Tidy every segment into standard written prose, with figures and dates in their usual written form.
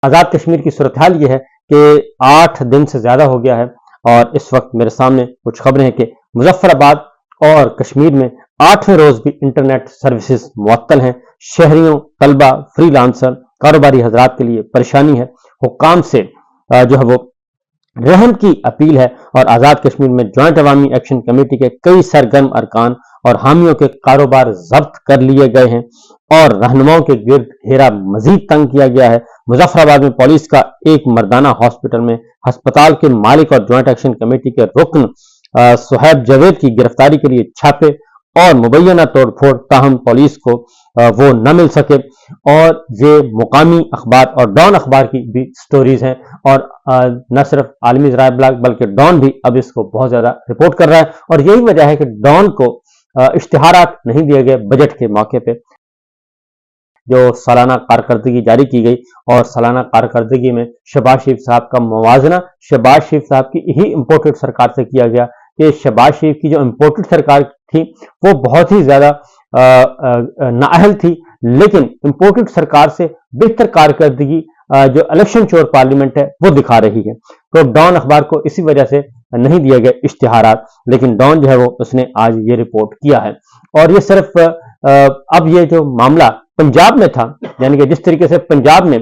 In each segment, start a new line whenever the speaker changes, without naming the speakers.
آزاد کشمیر کی صورتحال یہ ہے کہ 8 دن سے زیادہ ہو گیا ہے اور اس وقت میرے سامنے کچھ خبریں ہیں کہ مظفر آباد اور کشمیر میں 8ویں روز بھی انٹرنیٹ سروسز معطل ہیں. شہریوں، طلبہ، فری لانسر، کاروباری حضرات کے لیے پریشانی ہے. حکام سے جو ہے وہ رحم کی اپیل ہے اور آزاد کشمیر میں جوائنٹ عوامی ایکشن کمیٹی کے کئی سرگرم ارکان اور حامیوں کے کاروبار ضبط کر لیے گئے ہیں اور رہنماؤں کے گرد گھیرا مزید تنگ کیا گیا ہے. مظفر آباد میں پولیس کا ایک مردانہ ہاسپٹل میں ہسپتال کے مالک اور جوائنٹ ایکشن کمیٹی کے رکن صہیب جاوید کی گرفتاری کے لیے چھاپے اور مبینہ توڑ پھوڑ، تاہم پولیس کو وہ نہ مل سکے. اور یہ مقامی اخبار اور ڈان اخبار کی بھی سٹوریز ہیں اور نہ صرف عالمی ذرائع ابلاغ بلکہ ڈان بھی اب اس کو بہت زیادہ رپورٹ کر رہا ہے اور یہی وجہ ہے کہ ڈان کو اشتہارات نہیں دیے گئے بجٹ کے موقع پہ. جو سالانہ کارکردگی جاری کی گئی اور سالانہ کارکردگی میں شہباز شریف صاحب کا موازنہ شہباز شریف صاحب کی ہی امپورٹڈ سرکار سے کیا گیا کہ شہباز شریف کی جو امپورٹڈ سرکار تھی وہ بہت ہی زیادہ نااہل تھی، لیکن امپورٹڈ سرکار سے بہتر کارکردگی جو الیکشن چور پارلیمنٹ ہے وہ دکھا رہی ہے. تو ڈان اخبار کو اسی وجہ سے نہیں دیے گئے اشتہارات، لیکن ڈان جو ہے وہ اس نے آج یہ رپورٹ کیا ہے. اور یہ صرف اب یہ جو معاملہ پنجاب میں تھا، یعنی کہ جس طریقے سے پنجاب میں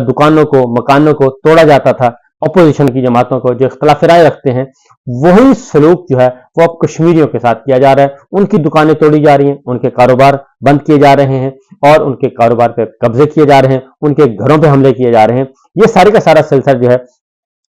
دکانوں کو مکانوں کو توڑا جاتا تھا اپوزیشن کی جماعتوں کو جو اختلاف رائے رکھتے ہیں، وہی سلوک جو ہے وہ اب کشمیریوں کے ساتھ کیا جا رہا ہے. ان کی دکانیں توڑی جا رہی ہیں، ان کے کاروبار بند کیے جا رہے ہیں اور ان کے کاروبار پہ قبضے کیے جا رہے ہیں، ان کے گھروں پہ حملے کیے جا رہے ہیں. یہ سارے کا سارا سلسلہ جو ہے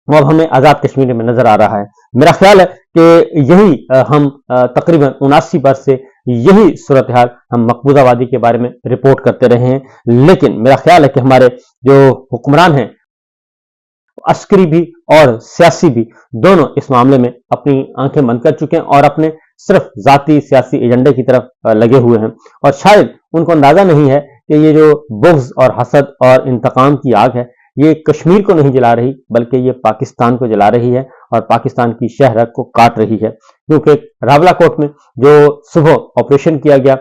وہ اب ہمیں آزاد کشمیر میں نظر آ رہا ہے. میرا خیال ہے کہ یہی ہم تقریباً 79 برس سے یہی صورتحال ہم مقبوضہ وادی کے بارے میں رپورٹ کرتے رہے ہیں، لیکن میرا خیال ہے کہ ہمارے جو حکمران ہیں عسکری بھی اور سیاسی بھی دونوں اس معاملے میں اپنی آنکھیں بند کر چکے ہیں اور اپنے صرف ذاتی سیاسی ایجنڈے کی طرف لگے ہوئے ہیں. اور شاید ان کو اندازہ نہیں ہے کہ یہ جو بغض اور حسد اور انتقام کی آگ ہے یہ کشمیر کو نہیں جلا رہی بلکہ یہ پاکستان کو جلا رہی ہے اور پاکستان کی شہ رگ کو کاٹ رہی ہے. کیونکہ راولا کوٹ میں جو صبح آپریشن کیا گیا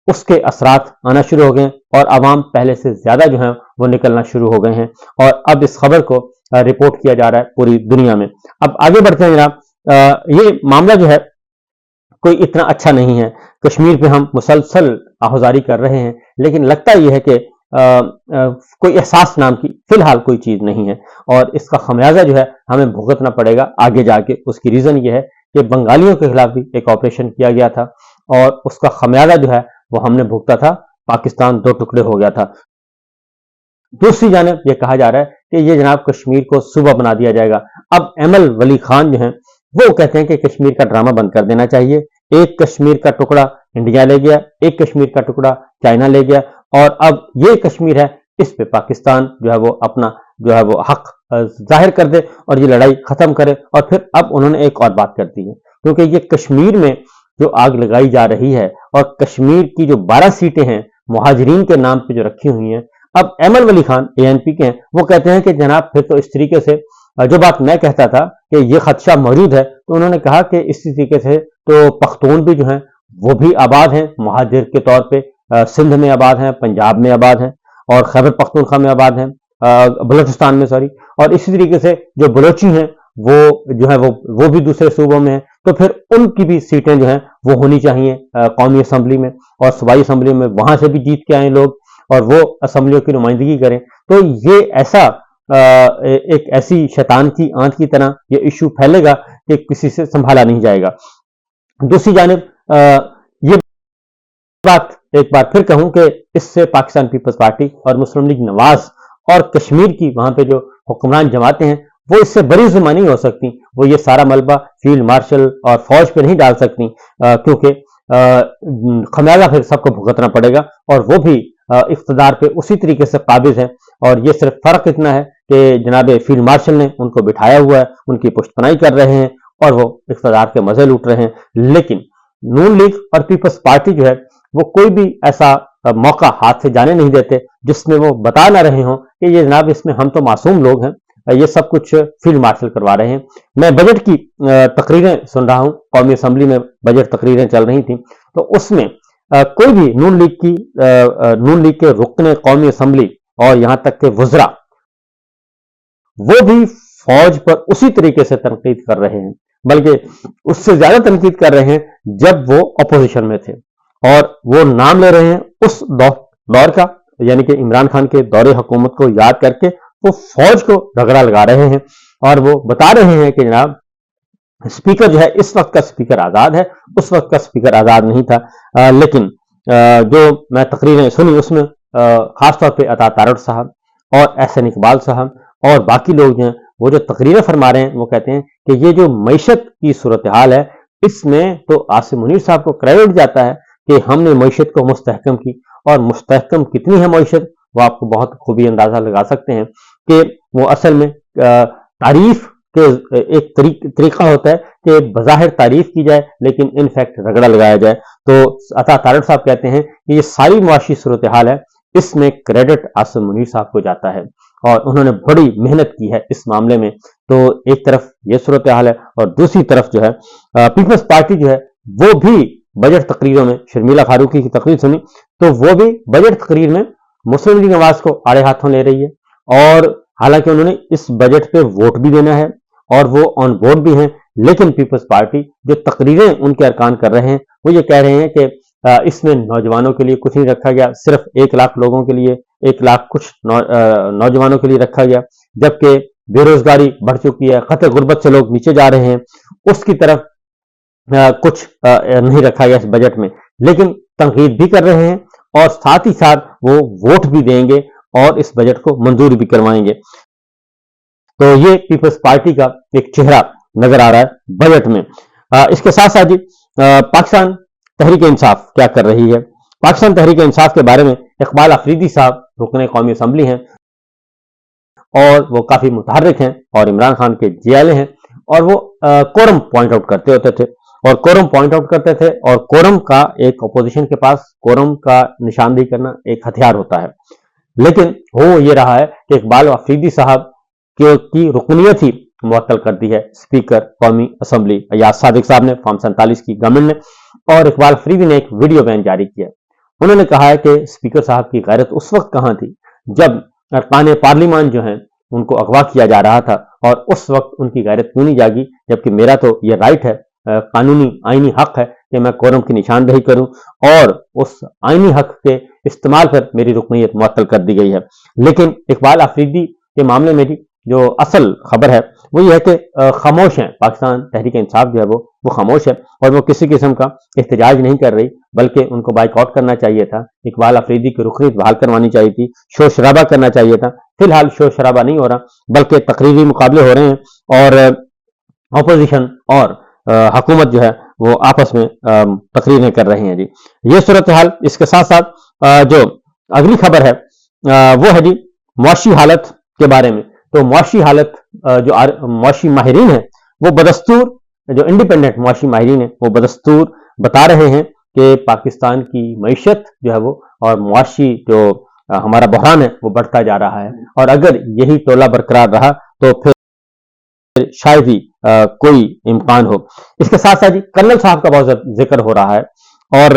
اس کے اثرات آنا شروع ہو گئے ہیں اور عوام پہلے سے زیادہ جو ہیں وہ نکلنا شروع ہو گئے ہیں اور اب اس خبر کو رپورٹ کیا جا رہا ہے پوری دنیا میں. اب آگے بڑھتے ہیں جناب. یہ معاملہ جو ہے کوئی اتنا اچھا نہیں ہے. کشمیر پہ ہم مسلسل آہوزاری کر رہے ہیں لیکن لگتا یہ ہے کہ کوئی احساس نام کی فی الحال کوئی چیز نہیں ہے اور اس کا خمیازہ جو ہے ہمیں بھگتنا پڑے گا آگے جا کے. اس کی ریزن یہ ہے کہ بنگالیوں کے خلاف بھی ایک آپریشن کیا گیا تھا اور اس کا خمیازہ جو ہے وہ ہم نے بھگتا تھا. پاکستان 2 ٹکڑے ہو گیا تھا. دوسری جانب یہ کہا جا رہا ہے کہ یہ جناب کشمیر کو صوبہ بنا دیا جائے گا. اب ایمل ولی خان جو ہیں وہ کہتے ہیں کہ کشمیر کا ڈرامہ بند کر دینا چاہیے. ایک کشمیر کا ٹکڑا انڈیا لے گیا، ایک کشمیر کا ٹکڑا چائنا لے گیا اور اب یہ کشمیر ہے اس پہ پاکستان جو ہے وہ اپنا جو ہے وہ حق ظاہر کر دے اور یہ لڑائی ختم کرے. اور پھر اب انہوں نے ایک اور بات کر دی ہے کیونکہ یہ کشمیر میں جو آگ لگائی جا رہی ہے اور کشمیر کی جو 12 سیٹیں ہیں مہاجرین کے نام پہ جو رکھی ہوئی ہیں، اب ایمل ولی خان ANP کے ہیں وہ کہتے ہیں کہ جناب پھر تو اس طریقے سے جو بات میں کہتا تھا کہ یہ خدشہ موجود ہے تو انہوں نے کہا کہ اسی طریقے سے تو پختون بھی جو ہیں وہ بھی آباد ہیں مہاجر کے طور پہ. سندھ میں آباد ہیں، پنجاب میں آباد ہیں اور خیبر پختونخوا میں آباد ہیں، بلوچستان میں اور اسی طریقے سے جو بلوچی ہیں وہ جو ہے وہ بھی دوسرے صوبوں میں ہیں. تو پھر ان کی بھی سیٹیں جو ہیں وہ ہونی چاہیے قومی اسمبلی میں اور صوبائی اسمبلی میں، وہاں سے بھی جیت کے آئیں لوگ اور وہ اسمبلیوں کی نمائندگی کریں. تو یہ ایسا ایک ایسی شیطان کی آنت کی طرح یہ ایشو پھیلے گا کہ کسی سے سنبھالا نہیں جائے گا. دوسری جانب یہ بات ایک بار پھر کہوں کہ اس سے پاکستان پیپلز پارٹی اور مسلم لیگ نواز اور کشمیر کی وہاں پہ جو حکمران جماعتیں ہیں وہ اس سے بری ذمہ نہیں ہو سکتی. وہ یہ سارا ملبہ فیلڈ مارشل اور فوج پہ نہیں ڈال سکتی کیونکہ خمیازہ پھر سب کو بھگتنا پڑے گا اور وہ بھی اقتدار پہ اسی طریقے سے قابض ہیں. اور یہ صرف فرق اتنا ہے کہ جناب فیلڈ مارشل نے ان کو بٹھایا ہوا ہے، ان کی پشت پناہی کر رہے ہیں اور وہ اقتدار کے مزے لوٹ رہے ہیں. لیکن نون لیگ اور پیپلز پارٹی جو ہے وہ کوئی بھی ایسا موقع ہاتھ سے جانے نہیں دیتے جس میں وہ بتا نہ رہے ہوں کہ یہ جناب اس میں ہم تو معصوم لوگ ہیں، یہ سب کچھ فیلڈ مارشل کروا رہے ہیں. میں بجٹ کی تقریریں سن رہا ہوں، قومی اسمبلی میں بجٹ تقریریں چل رہی تھیں تو اس میں کوئی بھی نون لیگ کے رکن قومی اسمبلی اور یہاں تک کہ وزراء وہ بھی فوج پر اسی طریقے سے تنقید کر رہے ہیں، بلکہ اس سے زیادہ تنقید کر رہے ہیں جب وہ اپوزیشن میں تھے، اور وہ نام لے رہے ہیں اس دور کا، یعنی کہ عمران خان کے دور حکومت کو یاد کر کے وہ فوج کو رگڑا لگا رہے ہیں، اور وہ بتا رہے ہیں کہ جناب اسپیکر جو ہے اس وقت کا اسپیکر آزاد ہے، اس وقت کا اسپیکر آزاد نہیں تھا۔ لیکن جو میں تقریریں سنی اس میں خاص طور پہ عطا تارڑ صاحب اور احسن اقبال صاحب اور باقی لوگ جو ہیں وہ جو تقریریں فرما رہے ہیں، وہ کہتے ہیں کہ یہ جو معیشت کی صورتحال ہے، اس میں تو عاصم منیر صاحب کو کریڈٹ جاتا ہے کہ ہم نے معیشت کو مستحکم کی، اور مستحکم کتنی ہے معیشت وہ آپ کو بہت خوبی اندازہ لگا سکتے ہیں کہ وہ اصل میں تعریف کے ایک طریقہ ہوتا ہے کہ بظاہر تعریف کی جائے لیکن ان فیکٹ رگڑا لگایا جائے۔ تو عطا تارڑ صاحب کہتے ہیں کہ یہ ساری معاشی صورتحال ہے، اس میں کریڈٹ عاصم منیر صاحب کو جاتا ہے، اور انہوں نے بڑی محنت کی ہے اس معاملے میں۔ تو ایک طرف یہ صورتحال ہے، اور دوسری طرف جو ہے پیپلز پارٹی جو ہے وہ بھی بجٹ تقریروں میں، شرمیلا فاروقی کی تقریر سنی تو وہ بھی بجٹ تقریر میں مسلم لیگ نواز کو آڑے ہاتھوں لے رہی ہے، اور حالانکہ انہوں نے اس بجٹ پہ ووٹ بھی دینا ہے اور وہ آن بورڈ بھی ہیں، لیکن پیپلز پارٹی جو تقریریں ان کے ارکان کر رہے ہیں وہ یہ کہہ رہے ہیں کہ اس میں نوجوانوں کے لیے کچھ نہیں رکھا گیا، صرف 1 لاکھ لوگوں کے لیے، 1 لاکھ کچھ نوجوانوں کے لیے رکھا گیا، جبکہ بے روزگاری بڑھ چکی ہے، خط غربت سے لوگ نیچے جا رہے ہیں، اس کی طرف کچھ نہیں رکھا گیا اس بجٹ میں۔ لیکن تنقید بھی کر رہے ہیں اور ساتھ ہی ساتھ وہ ووٹ بھی دیں گے اور اس بجٹ کو منظور بھی کروائیں گے۔ تو یہ پیپلز پارٹی کا ایک چہرہ نظر آ رہا ہے بجٹ میں۔ اس کے ساتھ ساتھ جی پاکستان تحریک انصاف کیا کر رہی ہے؟ پاکستان تحریک انصاف کے بارے میں اقبال افریدی صاحب رکن قومی اسمبلی ہیں، اور وہ کافی متحرک ہیں اور عمران خان کے جی ایل اے ہیں، اور وہ کورم پوائنٹ آؤٹ کرتے ہوتے تھے، اور کورم پوائنٹ آؤٹ کرتے تھے، اور کورم کا ایک اپوزیشن کے پاس کورم کا نشاندہی کرنا ایک ہتھیار ہوتا ہے۔ لیکن ہو یہ رہا ہے کہ اقبال افریدی صاحب کی رکنیت ہی معطل کر دی ہے اسپیکر قومی اسمبلی ایاز صادق صاحب نے، فارم 47 کی گورنمنٹ نے، اور اقبال افریدی نے ایک ویڈیو بیان جاری کیا۔ انہوں نے کہا ہے کہ اسپیکر صاحب کی غیرت اس وقت کہاں تھی جب ارکان پارلیمان جو ہیں ان کو اغوا کیا جا رہا تھا، اور اس وقت ان کی غیرت کیوں نہیں جاگی، جبکہ میرا تو یہ رائٹ ہے، قانونی آئینی حق ہے کہ میں کورم کی نشاندہی کروں، اور اس آئینی حق کے استعمال پر میری رکنیت معطل کر دی گئی ہے۔ لیکن اقبال افریدی کے معاملے میں جو اصل خبر ہے وہ یہ ہے کہ خاموش ہیں، پاکستان تحریک انصاف جو ہے وہ خاموش ہے، اور وہ کسی قسم کا احتجاج نہیں کر رہی، بلکہ ان کو بائیک آؤٹ کرنا چاہیے تھا، اقبال افریدی کی رکنیت بحال کروانی چاہیے تھی، شور شرابہ کرنا چاہیے تھا۔ فی الحال شور شرابہ نہیں ہو رہا، بلکہ تقریری مقابلے ہو رہے ہیں، اور اپوزیشن اور حکومت جو ہے وہ آپس میں تقریریں کر رہے ہیں جی۔ یہ صورتحال۔ اس کے ساتھ ساتھ جو اگلی خبر ہے وہ ہے جی معاشی حالت کے بارے میں۔ تو معاشی حالت جو معاشی ماہرین ہیں وہ بدستور، جو انڈیپینڈنٹ معاشی ماہرین ہیں وہ بدستور بتا رہے ہیں کہ پاکستان کی معیشت جو ہے وہ اور معاشی جو ہمارا بحران ہے وہ بڑھتا جا رہا ہے، اور اگر یہی طولہ برقرار رہا تو پھر شاید ہی کوئی امکان ہو۔ اس کے ساتھ ساتھ جی کرنل صاحب کا بہت ذکر ہو رہا ہے، اور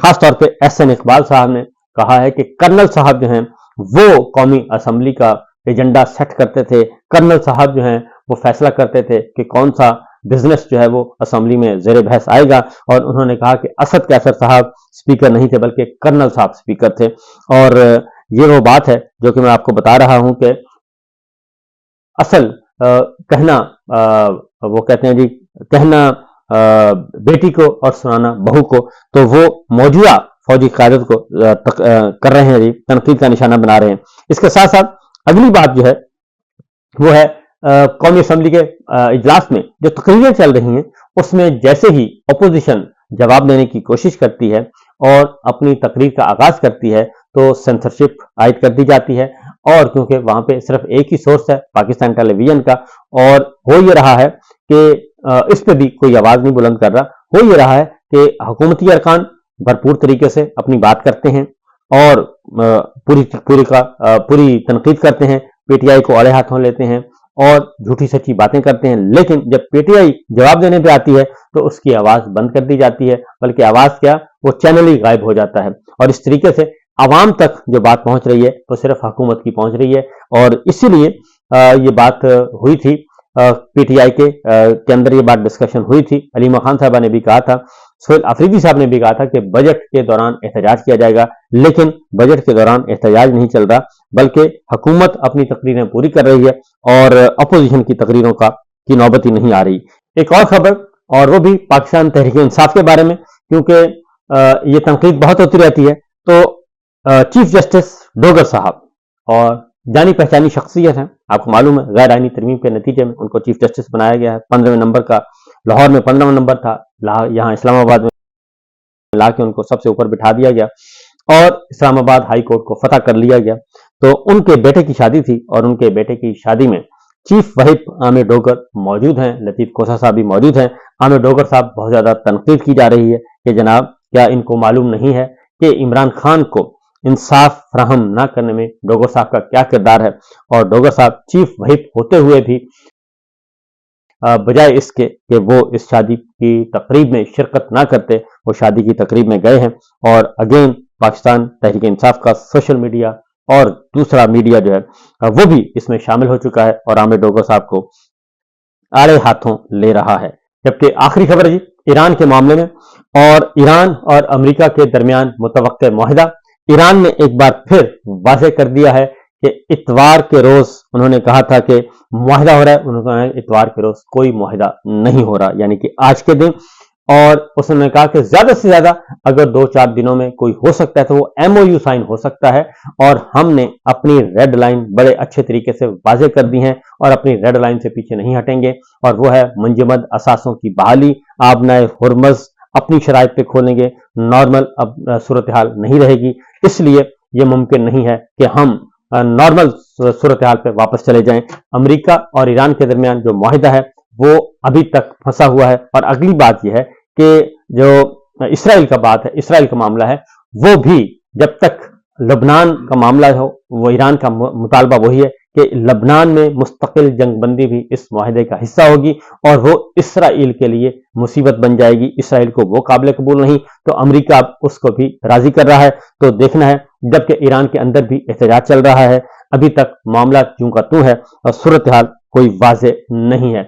خاص طور پہ احسن اقبال صاحب نے کہا ہے کہ کرنل صاحب جو ہیں وہ قومی اسمبلی کا ایجنڈا سیٹ کرتے تھے، کرنل صاحب جو ہیں وہ فیصلہ کرتے تھے کہ کون سا بزنس جو ہے وہ اسمبلی میں زیر بحث آئے گا، اور انہوں نے کہا کہ اسد کیسر صاحب اسپیکر نہیں تھے بلکہ کرنل صاحب اسپیکر تھے۔ اور یہ وہ بات ہے جو کہ میں آپ کو بتا رہا ہوں کہ اصل کہنا وہ کہتے ہیں جی کہنا بیٹی کو اور سنانا بہو کو، تو وہ موجودہ فوجی قیادت کو کر رہے ہیں جی، تنقید کا نشانہ بنا رہے ہیں۔ اس کے ساتھ ساتھ اگلی بات جو ہے وہ ہے قومی اسمبلی کے اجلاس میں جو تقریریں چل رہی ہیں اس میں جیسے ہی اپوزیشن جواب دینے کی کوشش کرتی ہے اور اپنی تقریر کا آغاز کرتی ہے تو سینسرشپ عائد کر دی جاتی ہے، اور کیونکہ وہاں پہ صرف ایک ہی سورس ہے پاکستان ٹیلی ویژن کا، اور ہو یہ رہا ہے کہ اس پہ بھی کوئی آواز نہیں بلند کر رہا، ہو یہ رہا ہے کہ حکومتی ارکان بھرپور طریقے سے اپنی بات کرتے ہیں اور پوری تنقید کرتے ہیں، پی ٹی آئی کو آڑے ہاتھوں لیتے ہیں اور جھوٹی سچی باتیں کرتے ہیں، لیکن جب پی ٹی آئی جواب دینے پہ آتی ہے تو اس کی آواز بند کر دی جاتی ہے، بلکہ آواز کیا وہ چینل ہی غائب ہو جاتا ہے، اور اس طریقے سے عوام تک جو بات پہنچ رہی ہے وہ صرف حکومت کی پہنچ رہی ہے۔ اور اسی لیے یہ بات ہوئی تھی پی ٹی آئی کے اندر یہ بات ڈسکشن ہوئی تھی. علیمہ خان صاحبہ نے بھی کہا تھا, سہیل آفریدی صاحب نے بھی کہا تھا کہ بجٹ کے دوران احتجاج کیا جائے گا, لیکن بجٹ کے دوران احتجاج نہیں چل رہا, بلکہ حکومت اپنی تقریریں پوری کر رہی ہے اور اپوزیشن کی تقریروں کی نوبت ہی نہیں آ رہی. ایک اور خبر, اور وہ بھی پاکستان تحریک انصاف کے بارے میں, کیونکہ یہ تنقید بہت ہوتی رہتی ہے. تو چیف جسٹس ڈوگر صاحب اور جانی پہچانی شخصیت ہیں, آپ کو معلوم ہے غیر آئینی ترمیم کے نتیجے میں ان کو چیف جسٹس بنایا گیا ہے. 15ویں نمبر کا, لاہور میں 15واں نمبر تھا, یہاں اسلام آباد میں لا کے ان کو سب سے اوپر بٹھا دیا گیا اور اسلام آباد ہائی کورٹ کو فتح کر لیا گیا. تو ان کے بیٹے کی شادی تھی اور ان کے بیٹے کی شادی میں چیف وہپ عامر ڈوگر موجود ہیں, لطیف کوسا صاحب بھی موجود ہیں. عامر ڈوگر صاحب بہت زیادہ تنقید کی جا رہی ہے کہ جناب کیا ان کو معلوم نہیں ہے کہ عمران خان کو انصاف فراہم نہ کرنے میں ڈوگر صاحب کا کیا کردار ہے, اور ڈوگر صاحب چیف وہپ ہوتے ہوئے بھی بجائے اس کے کہ وہ اس شادی کی تقریب میں شرکت نہ کرتے, وہ شادی کی تقریب میں گئے ہیں. اور اگین پاکستان تحریک انصاف کا سوشل میڈیا اور دوسرا میڈیا جو ہے وہ بھی اس میں شامل ہو چکا ہے اور عامر ڈوگر صاحب کو آڑے ہاتھوں لے رہا ہے. جبکہ آخری خبر جی ایران کے معاملے میں, اور ایران اور امریکہ کے درمیان متوقع معاہدہ. ایران نے ایک بار پھر واضح کر دیا ہے کہ اتوار کے روز انہوں نے کہا تھا کہ معاہدہ ہو رہا ہے, انہوں نے کہا اتوار کے روز کوئی معاہدہ نہیں ہو رہا, یعنی کہ آج کے دن. اور اس نے کہا کہ زیادہ سے زیادہ اگر 2-4 دنوں میں کوئی ہو سکتا ہے تو وہ MOU سائن ہو سکتا ہے, اور ہم نے اپنی ریڈ لائن بڑے اچھے طریقے سے واضح کر دی ہیں اور اپنی ریڈ لائن سے پیچھے نہیں ہٹیں گے, اور وہ ہے منجمد اثاثوں کی بحالی. آبنائے ہرمز اپنی شرائط پہ کھولیں گے, نارمل اب صورتحال نہیں رہے گی. اس لیے یہ ممکن نہیں ہے کہ ہم نارمل صورتحال پہ واپس چلے جائیں. امریکہ اور ایران کے درمیان جو معاہدہ ہے وہ ابھی تک پھنسا ہوا ہے. اور اگلی بات یہ ہے کہ جو اسرائیل کا بات ہے, اسرائیل کا معاملہ ہے, وہ بھی جب تک لبنان کا معاملہ ہو, وہ ایران کا مطالبہ وہی ہے کہ لبنان میں مستقل جنگ بندی بھی اس معاہدے کا حصہ ہوگی, اور وہ اسرائیل کے لیے مصیبت بن جائے گی. اسرائیل کو وہ قابل قبول نہیں, تو امریکہ اب اس کو بھی راضی کر رہا ہے. تو دیکھنا ہے, جبکہ ایران کے اندر بھی احتجاج چل رہا ہے, ابھی تک معاملہ چوں کا توں ہے اور صورتحال کوئی واضح نہیں ہے.